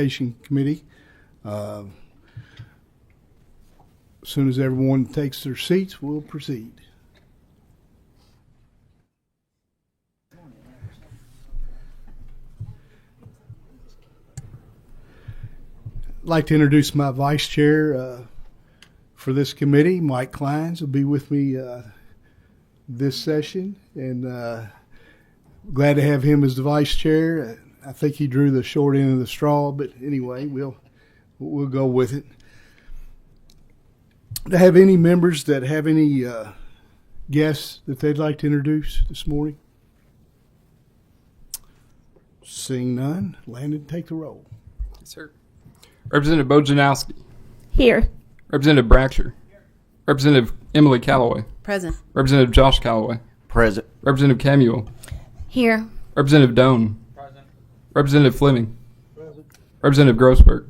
Education Committee. As soon as everyone takes their seats, we'll proceed. I'd like to introduce my vice chair for this committee. Mike Kleins will be with me this session, and glad to have him as the vice chair. I think he drew the short end of the straw, but anyway, we'll go with it. Do I have any members that have any guests that they'd like to introduce this morning? Seeing none, Landon, take the roll. Yes, sir. Representative Bojanowski. Here. Representative Braxher. Here. Representative Emily Calloway. Present. Representative Josh Calloway. Present. Representative Camuel. Here. Representative Doan. Present. Representative Fleming. Present. Representative Grossberg.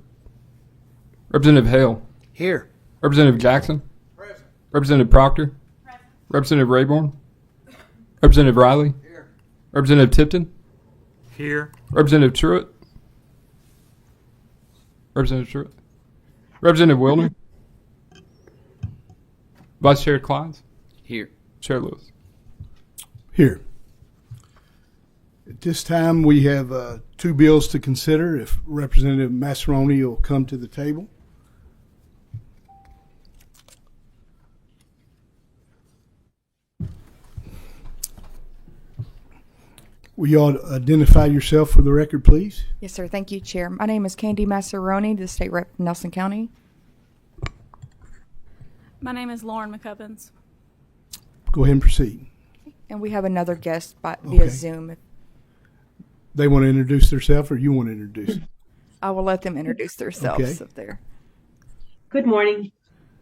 Representative Hale. Here. Representative Jackson. Present. Representative Proctor. Present. Representative Rayborn. Representative Riley. Here. Representative Tipton. Here. Representative Truitt. Representative Truitt. Representative Wilner. Vice Chair Kleins. Here. Chair Lewis. Here. At this time, we have two bills to consider. If Representative Massaroni will come to the table. Will you all identify yourself for the record, please? Yes, sir. Thank you, Chair. My name is Candy Massaroni, the State Rep from Nelson County. My name is Lauren McCubbins. Go ahead and proceed. And we have another guest via Okay. Zoom. They want to introduce themselves, or you want to introduce? I will let them introduce themselves Okay. up there. Good morning,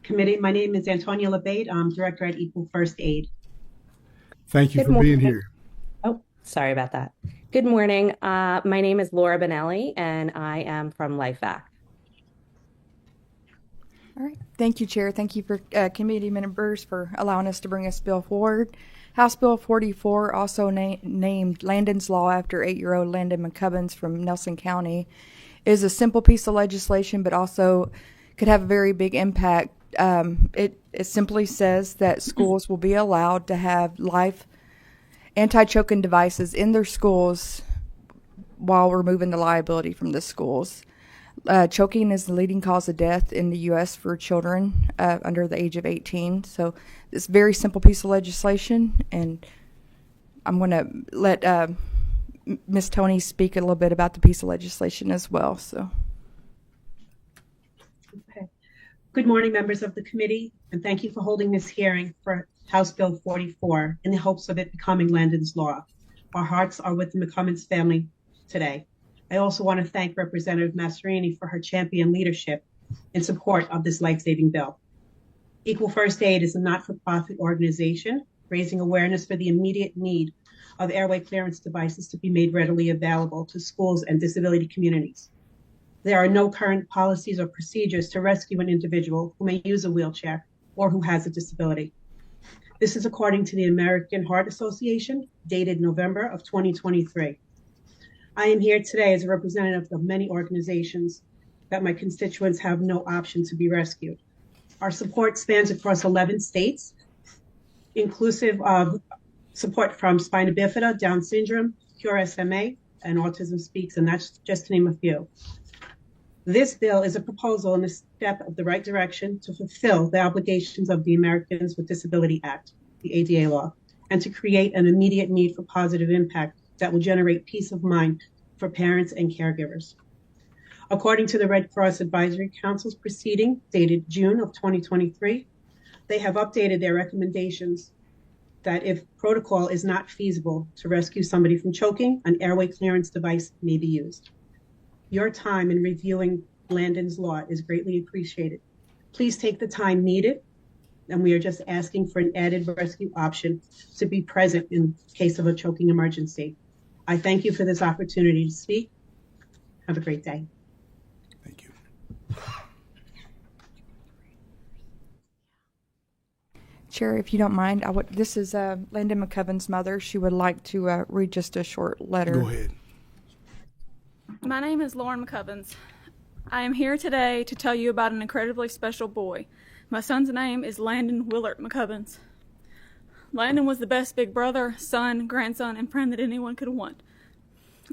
committee. My name is Antonia LeBate. I'm director at Equal First Aid. Thank you Good for morning. being here. Oh, sorry about that. Good morning. My name is Laura Benelli, and I am from LifeVac. All right. Thank you, Chair. Thank you for committee members for allowing us to bring this bill forward. House Bill 44, also named Landon's Law after 8-year-old Landon McCubbins from Nelson County, is a simple piece of legislation, but also could have a very big impact. It simply says that schools will be allowed to have live anti-choking devices in their schools while removing the liability from the schools. Choking is the leading cause of death in the U.S. for children under the age of 18. So it's a very simple piece of legislation, and I'm going to let Ms. Tony speak a little bit about the piece of legislation as well. So, Okay. Good morning, members of the committee, and thank you for holding this hearing for House Bill 44 in the hopes of it becoming Landon's Law. Our hearts are with the McCubbins family today. I also want to thank Representative Massarini for her champion leadership in support of this life-saving bill. Equal First Aid is a not-for-profit organization raising awareness for the immediate need of airway clearance devices to be made readily available to schools and disability communities. There are no current policies or procedures to rescue an individual who may use a wheelchair or who has a disability. This is according to the American Heart Association, dated November of 2023. I am here today as a representative of many organizations that my constituents have no option to be rescued. Our support spans across 11 states, inclusive of support from spina bifida, Down syndrome, Cure SMA, and Autism Speaks, and that's just to name a few. This bill is a proposal and a step of the right direction to fulfill the obligations of the Americans with Disability Act, the ADA law, and to create an immediate need for positive impact that will generate peace of mind for parents and caregivers. According to the Red Cross Advisory Council's proceeding dated June of 2023, they have updated their recommendations that if protocol is not feasible to rescue somebody from choking, an airway clearance device may be used. Your time in reviewing Landon's Law is greatly appreciated. Please take the time needed, and we are just asking for an added rescue option to be present in case of a choking emergency. I thank you for this opportunity to speak. Have a great day. Thank you. Chair, if you don't mind, this is Landon McCubbins' mother. She would like to read just a short letter. Go ahead. My name is Lauren McCubbins. I am here today to tell you about an incredibly special boy. My son's name is Landon Willard McCubbins. Landon was the best big brother, son, grandson, and friend that anyone could want.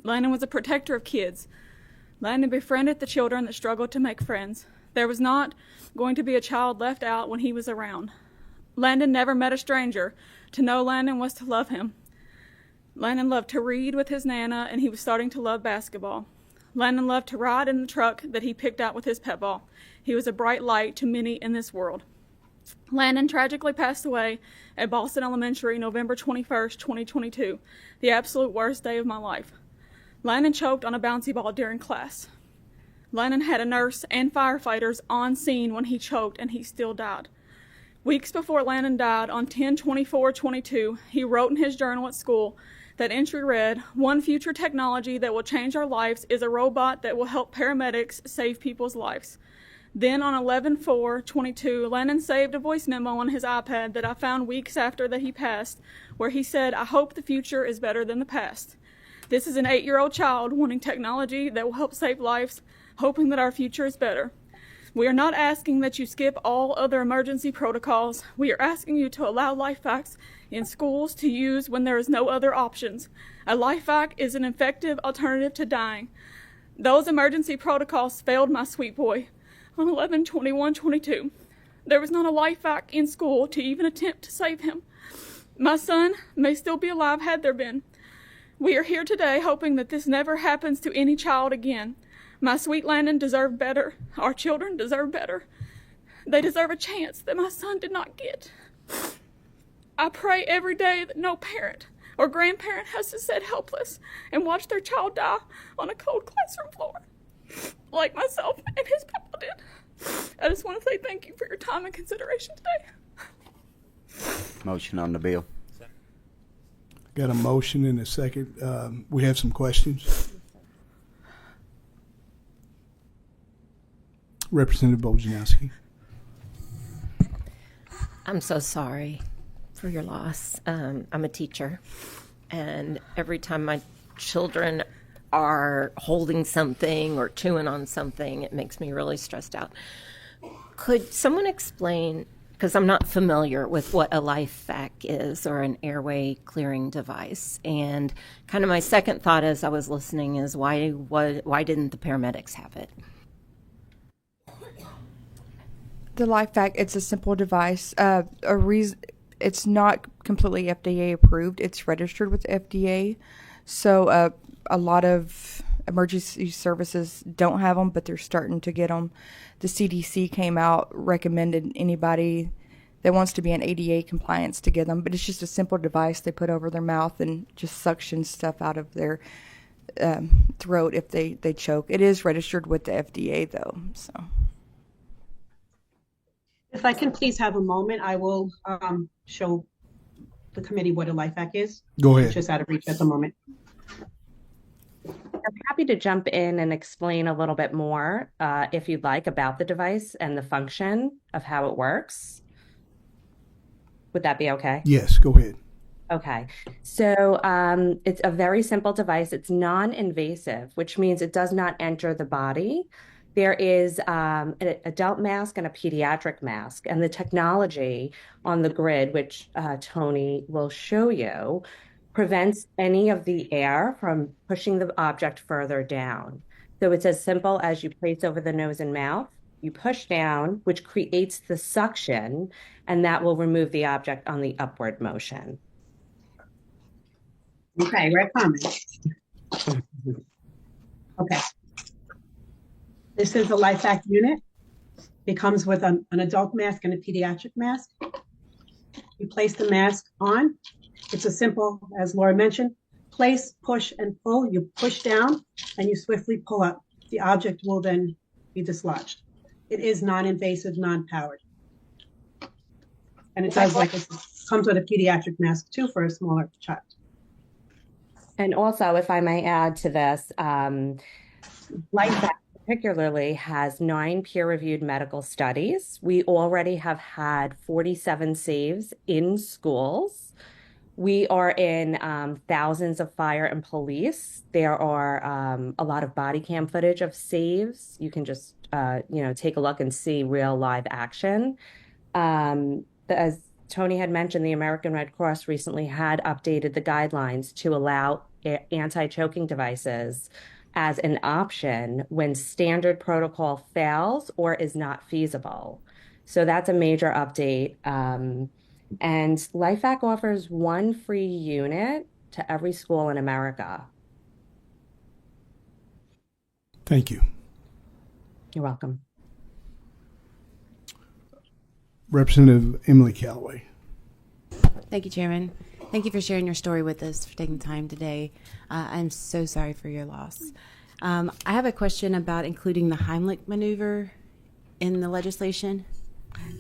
Landon was a protector of kids. Landon befriended the children that struggled to make friends. There was not going to be a child left out when he was around. Landon never met a stranger. To know Landon was to love him. Landon loved to read with his Nana, and he was starting to love basketball. Landon loved to ride in the truck that he picked out with his pet ball. He was a bright light to many in this world. Landon tragically passed away at Boston Elementary November 21st, 2022, the absolute worst day of my life. Landon choked on a bouncy ball during class. Landon had a nurse and firefighters on scene when he choked, and he still died. Weeks before Landon died, on 10/24/22, he wrote in his journal at school that entry read, "One future technology that will change our lives is a robot that will help paramedics save people's lives." Then on 11/4/22, Landon saved a voice memo on his iPad that I found weeks after that he passed, where he said, "I hope the future is better than the past." This is an 8-year-old child wanting technology that will help save lives, hoping that our future is better. We are not asking that you skip all other emergency protocols. We are asking you to allow LifeVacs in schools to use when there is no other options. A LifeVac is an effective alternative to dying. Those emergency protocols failed my sweet boy on 11/21/22. There was not a LifeVac in school to even attempt to save him. My son may still be alive had there been. We are here today hoping that this never happens to any child again. My sweet Landon deserved better. Our children deserve better. They deserve a chance that my son did not get. I pray every day that no parent or grandparent has to sit helpless and watch their child die on a cold classroom floor, like myself and his papa did. I just want to say thank you for your time and consideration today. Motion on the bill. Got a motion and a second. We have some questions. Representative Bojanowski. I'm so sorry for your loss. I'm a teacher, and every time my children are holding something or chewing on something, it makes me really stressed out. Could someone explain, because I'm not familiar with what a LifeVac is or an airway clearing device, and kind of my second thought as I was listening is why didn't the paramedics have it? The LifeVac, it's a simple device. It's not completely FDA approved. It's registered with the FDA. So a lot of emergency services don't have them, but they're starting to get them. The CDC came out, recommended anybody that wants to be in ADA compliance to get them. But it's just a simple device they put over their mouth and just suctions stuff out of their throat if they choke. It is registered with the FDA, though. So. If I can please have a moment, I will show the committee what a LifeVac is. Go ahead. It's just out of reach at the moment. I'm happy to jump in and explain a little bit more, if you'd like, about the device and the function of how it works. Would that be okay? Yes, go ahead. Okay, so it's a very simple device. It's non-invasive, which means it does not enter the body. There is an adult mask and a pediatric mask, and the technology on the grid, which Tony will show you, prevents any of the air from pushing the object further down. So it's as simple as you place over the nose and mouth, you push down, which creates the suction, and that will remove the object on the upward motion. Okay, right comment. Okay. This is a LifeVac unit. It comes with an adult mask and a pediatric mask. You place the mask on. It's as simple as Laura mentioned. Place, push, and pull. You push down and you swiftly pull up. The object will then be dislodged. It is non-invasive, non-powered. And it does comes with a pediatric mask too for a smaller child. And also, if I may add to this, LifeVac particularly has 9 peer-reviewed medical studies. We already have had 47 saves in schools. We are in thousands of fire and police. There are a lot of body cam footage of saves. You can just take a look and see real live action. As Tony had mentioned, the American Red Cross recently had updated the guidelines to allow anti-choking devices as an option when standard protocol fails or is not feasible. So that's a major update. And LifeVac offers one free unit to every school in America. Thank you. You're welcome. Representative Emily Callaway. Thank you, Chairman. Thank you for sharing your story with us, for taking time today. I'm so sorry for your loss. I have a question about including the Heimlich maneuver in the legislation.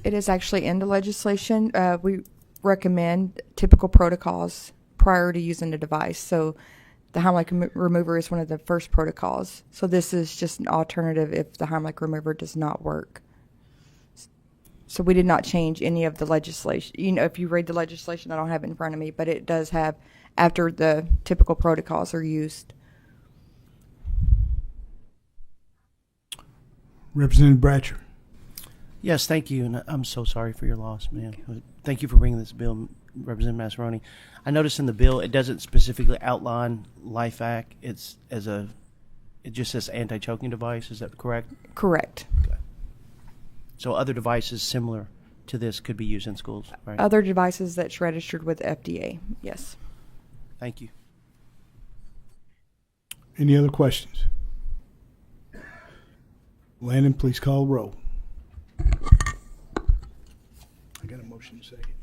It is actually in the legislation. We recommend typical protocols prior to using the device. So the Heimlich remover is one of the first protocols. So this is just an alternative if the Heimlich remover does not work. So we did not change any of the legislation. If you read the legislation, I don't have it in front of me, but it does have after the typical protocols are used. Representative Bratcher. Yes, thank you, and I'm so sorry for your loss, man. Thank you for bringing this bill, Representative Masseroni. I noticed in the bill it doesn't specifically outline LifeVac. It just says anti-choking device. Is that correct? Correct. Okay. So other devices similar to this could be used in schools, right? Other devices that's registered with FDA, yes. Thank you. Any other questions? Landon, please call roll. I got a motion to second.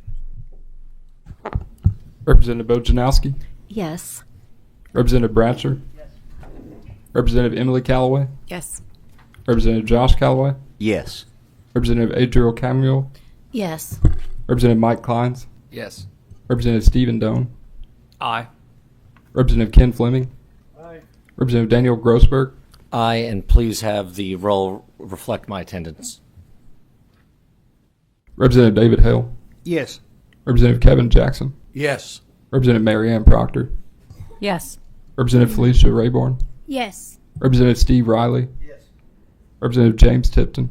Representative Bojanowski. Yes. Representative Bratcher. Yes. Representative Emily Callaway. Yes. Representative Josh Callaway. Yes. Representative Adriel Camuel. Yes. Representative Mike Kleins. Yes. Representative Stephen Doan. Aye. Representative Ken Fleming. Aye. Representative Daniel Grossberg. Aye, and please have the roll reflect my attendance. Representative David Hale. Yes. Representative Kevin Jackson. Yes. Representative Mary Ann Proctor. Yes. Representative Felicia Rayborn. Yes. Representative Steve Riley. Yes. Representative James Tipton.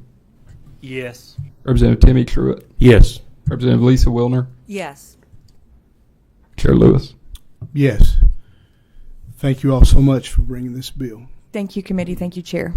Yes. Representative Timmy Truitt. Yes. Representative Lisa Wilner. Yes. Chair Lewis. Yes. Thank you all so much for bringing this bill. Thank you, committee. Thank you, Chair.